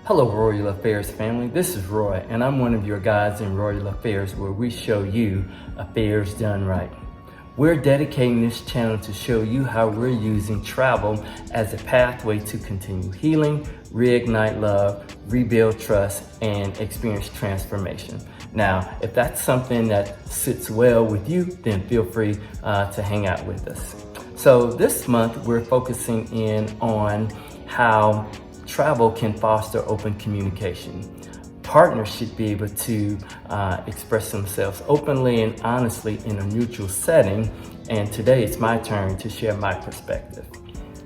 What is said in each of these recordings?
Hello, Royal Affairs family. This is Roy, and I'm one of your guides in Royal Affairs, where we show you affairs done right. We're dedicating this channel to show you how we're using travel as a pathway to continue healing, reignite love, rebuild trust, and experience transformation. Now, if that's something that sits well with you, then feel free to hang out with us. So this month, we're focusing in on how travel can foster open communication. Partners should be able to express themselves openly and honestly in a neutral setting. And today it's my turn to share my perspective.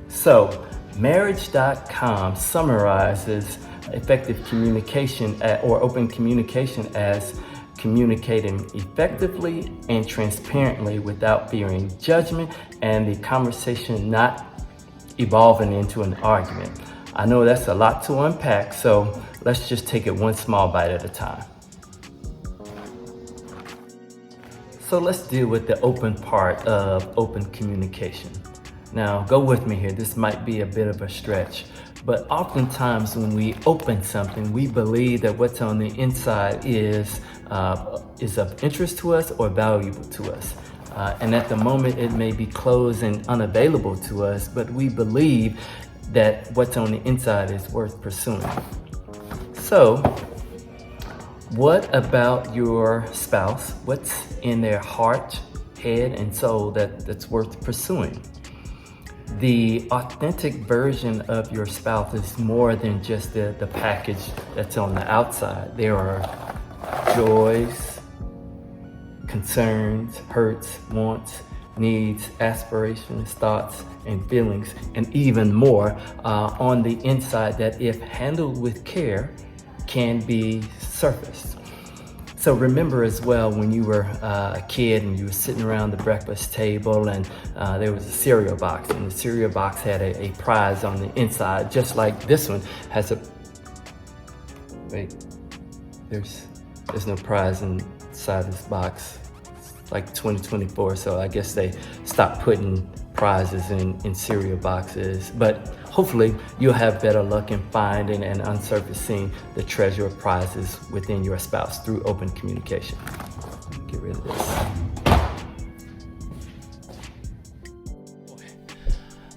So, marriage.com summarizes effective communication or open communication as communicating effectively and transparently without fearing judgment and the conversation not evolving into an argument. I know that's a lot to unpack, so let's just take it one small bite at a time. So let's deal with the open part of open communication. Now, go with me here. This might be a bit of a stretch, but oftentimes when we open something, we believe that what's on the inside is of interest to us or valuable to us. And at the moment, it may be closed and unavailable to us, but we believe that what's on the inside is worth pursuing. So, what about your spouse? What's in their heart, head, and soul that's worth pursuing? The authentic version of your spouse is more than just the package that's on the outside. There are joys, concerns, hurts, wants, needs, aspirations, thoughts, and feelings, and even more on the inside that, if handled with care, can be surfaced. So remember as well, when you were a kid and you were sitting around the breakfast table and there was a cereal box, and the cereal box had a prize on the inside, just like this one has a, wait, there's no prize inside this box. Like 2024, so I guess they stopped putting prizes in cereal boxes. But hopefully you'll have better luck in finding and unsurfacing the treasure of prizes within your spouse through open communication. Get rid of this.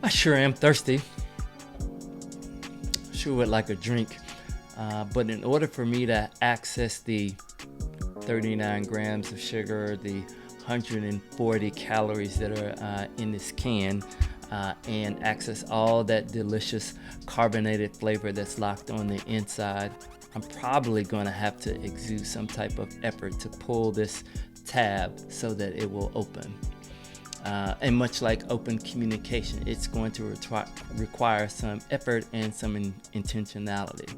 I sure am thirsty. Sure would like a drink. But in order for me to access the 39 grams of sugar, the 140 calories that are in this can, and access all that delicious carbonated flavor that's locked on the inside, I'm probably going to have to exude some type of effort to pull this tab so that it will open. And much like open communication, it's going to require some effort and some intentionality.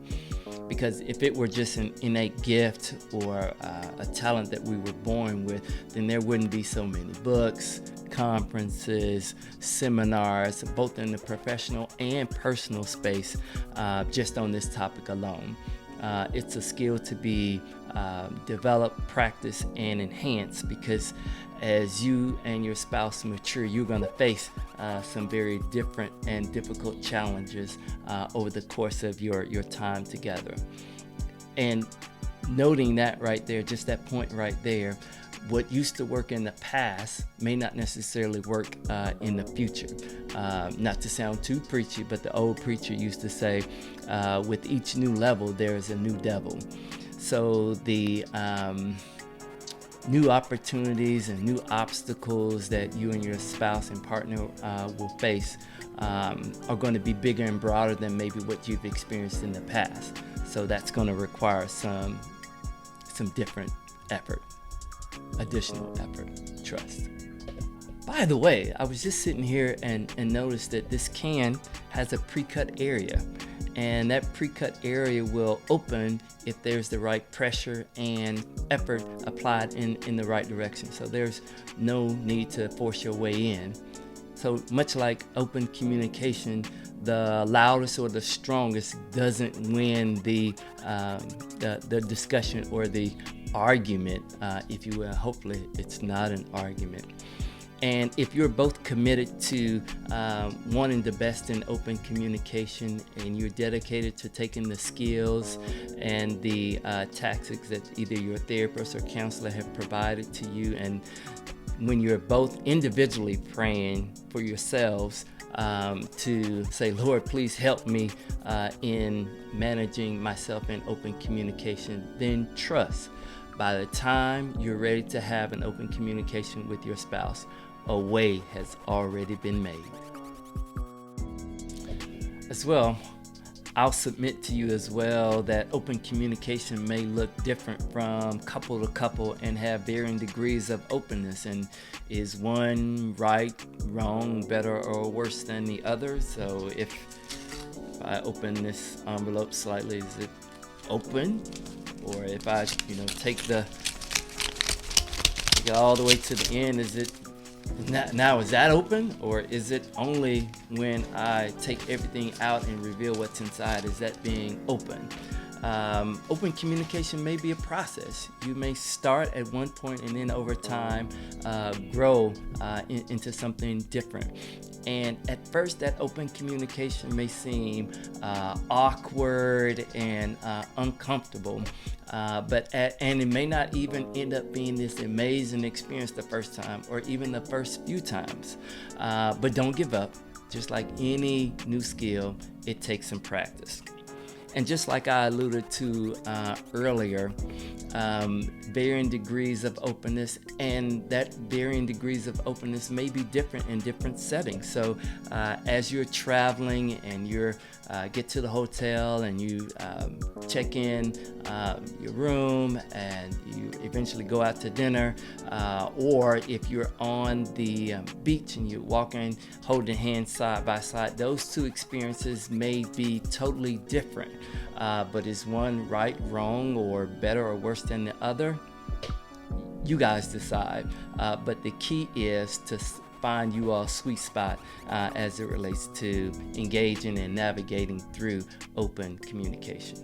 Because if it were just an innate gift or a talent that we were born with, then there wouldn't be so many books, conferences, seminars, both in the professional and personal space, just on this topic alone. It's a skill to be developed, practiced, and enhanced, because as you and your spouse mature, you're going to face some very different and difficult challenges over the course of your time together. And noting that right there, just that point right there, what used to work in the past may not necessarily work in the future. Not to sound too preachy, but the old preacher used to say, with each new level, there is a new devil. So the new opportunities and new obstacles that you and your spouse and partner will face are going to be bigger and broader than maybe what you've experienced in the past. So that's going to require some different effort, additional effort, trust. By the way, I was just sitting here and noticed that this can has a pre-cut area. And that pre-cut area will open if there's the right pressure and effort applied in the right direction. So there's no need to force your way in. So much like open communication, the loudest or the strongest doesn't win the discussion or the argument, if you will. Hopefully it's not an argument. And if you're both committed to wanting the best in open communication, and you're dedicated to taking the skills and the tactics that either your therapist or counselor have provided to you, and when you're both individually praying for yourselves to say, Lord, please help me in managing myself in open communication, then trust. By the time you're ready to have an open communication with your spouse, a way has already been made. As well, I'll submit to you as well that open communication may look different from couple to couple and have varying degrees of openness. And is one right, wrong, better, or worse than the other? So if I open this envelope slightly, is it open? Or if I, take it all the way to the end, is it now is that open? Or is it only when I take everything out and reveal what's inside, is that being open? Open communication may be a process. You may start at one point and then over time grow into something different. And at first, that open communication may seem awkward and uncomfortable, and it may not even end up being this amazing experience the first time or even the first few times. But don't give up. Just like any new skill, it takes some practice. And just like I alluded to earlier, varying degrees of openness, and that varying degrees of openness may be different in different settings. So as you're traveling and you get to the hotel and you check in your room and you eventually go out to dinner, or if you're on the beach and you're walking, holding hands side by side, those two experiences may be totally different. But is one right, wrong, or better or worse than the other? You guys decide. But the key is to find you all's sweet spot as it relates to engaging and navigating through open communication.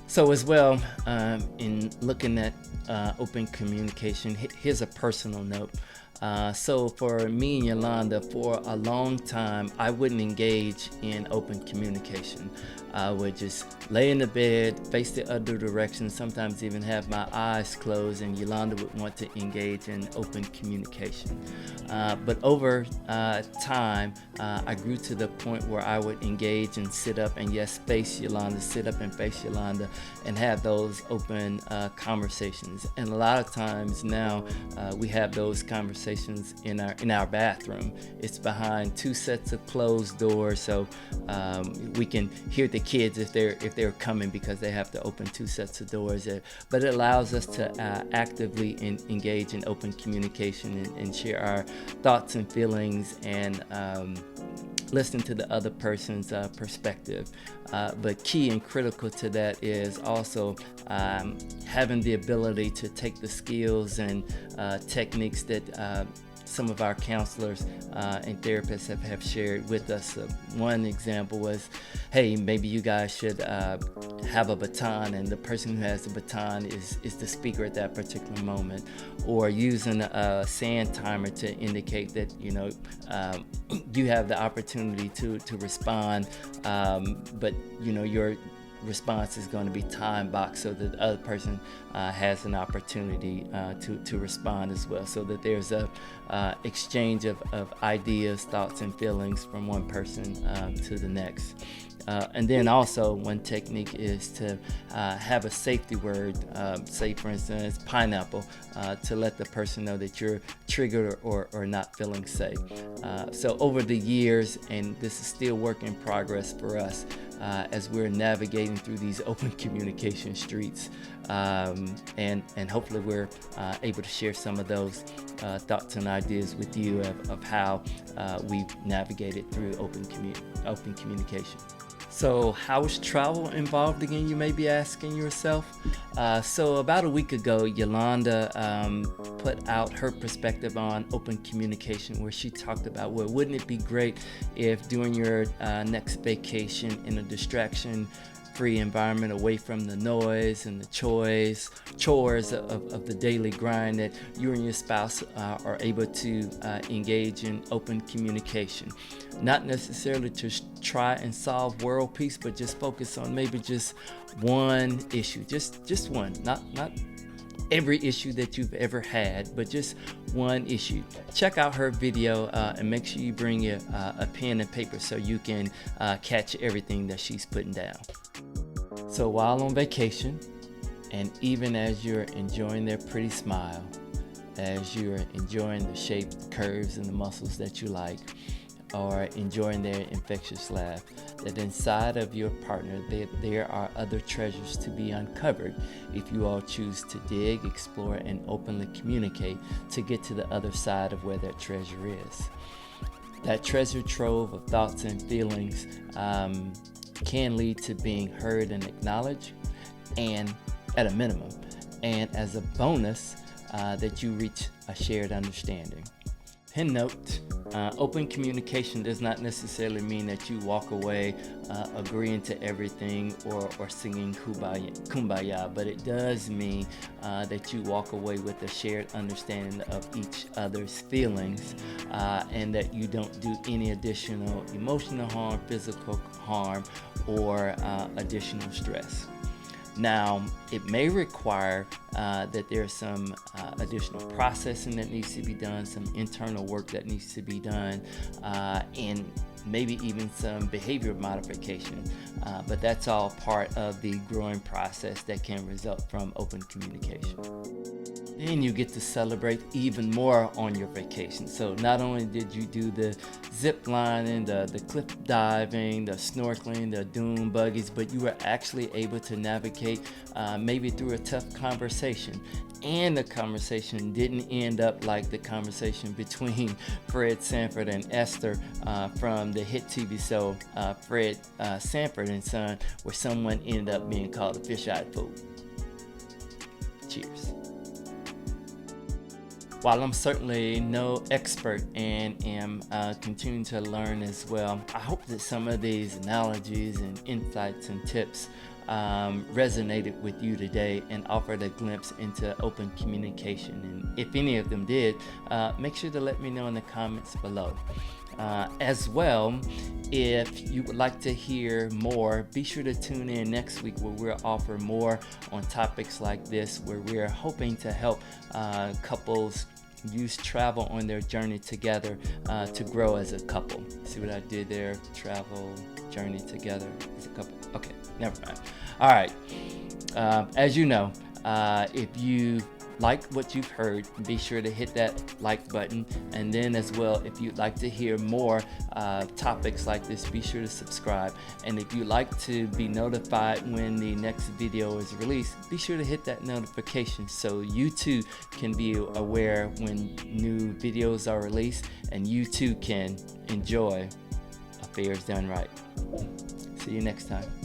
So as well, in looking at open communication, here's a personal note. So for me and Yolanda, for a long time, I wouldn't engage in open communication. I would just lay in the bed, face the other direction, sometimes even have my eyes closed, and Yolanda would want to engage in open communication. But over time, I grew to the point where I would engage and sit up and face Yolanda, sit up and face Yolanda, and have those open conversations. And a lot of times now, we have those conversations in our bathroom. It's behind two sets of closed doors, so we can hear the kids if they're coming, because they have to open two sets of doors. But it allows us to actively engage in open communication and share our thoughts and feelings and listen to the other person's perspective. But key and critical to that is also having the ability to take the skills and techniques that some of our counselors and therapists have shared with us. One example was, hey, maybe you guys should have a baton, and the person who has the baton is the speaker at that particular moment, or using a sand timer to indicate that you have the opportunity to respond, but your response is going to be time boxed so that the other person has an opportunity to respond as well, so that there's a exchange of ideas, thoughts, and feelings from one person to the next. And then also one technique is to have a safety word, say for instance pineapple, to let the person know that you're triggered or not feeling safe. So over the years, and this is still work in progress for us as we're navigating through these open communication streets, and hopefully we're able to share some of those thoughts and ideas with you of how we've navigated through open communication. So how is travel involved again, you may be asking yourself? So about a week ago, Yolanda put out her perspective on open communication, where she talked about, well, wouldn't it be great if during your next vacation in a distraction free environment away from the noise and the chores of the daily grind, that you and your spouse are able to engage in open communication. Not necessarily to try and solve world peace, but just focus on maybe just one issue, just one, not every issue that you've ever had, but just one issue. Check out her video and make sure you bring your a pen and paper so you can catch everything that she's putting down. So while on vacation, and even as you're enjoying their pretty smile, as you're enjoying the shape, the curves, and the muscles that you like, or enjoying their infectious laugh, that inside of your partner there are other treasures to be uncovered if you all choose to dig, explore, and openly communicate to get to the other side of where that treasure is. That treasure trove of thoughts and feelings can lead to being heard and acknowledged, and at a minimum, and as a bonus, that you reach a shared understanding. Pin note, open communication does not necessarily mean that you walk away agreeing to everything or singing kumbaya, but it does mean that you walk away with a shared understanding of each other's feelings, and that you don't do any additional emotional harm, physical harm, or additional stress. Now, it may require that there's some additional processing that needs to be done, some internal work that needs to be done, and maybe even some behavior modification. But that's all part of the growing process that can result from open communication. Then you get to celebrate even more on your vacation. So not only did you do the zip lining, the cliff diving, the snorkeling, the dune buggies, but you were actually able to navigate maybe through a tough conversation. And the conversation didn't end up like the conversation between Fred Sanford and Esther from the hit TV show Fred Sanford and Son, where someone ended up being called a fish-eyed fool. Cheers. While I'm certainly no expert and am continuing to learn as well, I hope that some of these analogies and insights and tips resonated with you today and offered a glimpse into open communication. And if any of them did, make sure to let me know in the comments below. As well, if you would like to hear more, be sure to tune in next week where we'll offer more on topics like this, where we're hoping to help couples use travel on their journey together to grow as a couple. See what I did there? Travel, journey together as a couple. Okay, never mind. All right. As you know, if you like what you've heard, be sure to hit that like button. And then as well, if you'd like to hear more topics like this, be sure to subscribe. And if you'd like to be notified when the next video is released, be sure to hit that notification so you too can be aware when new videos are released, and you too can enjoy Affairs Done Right. See you next time.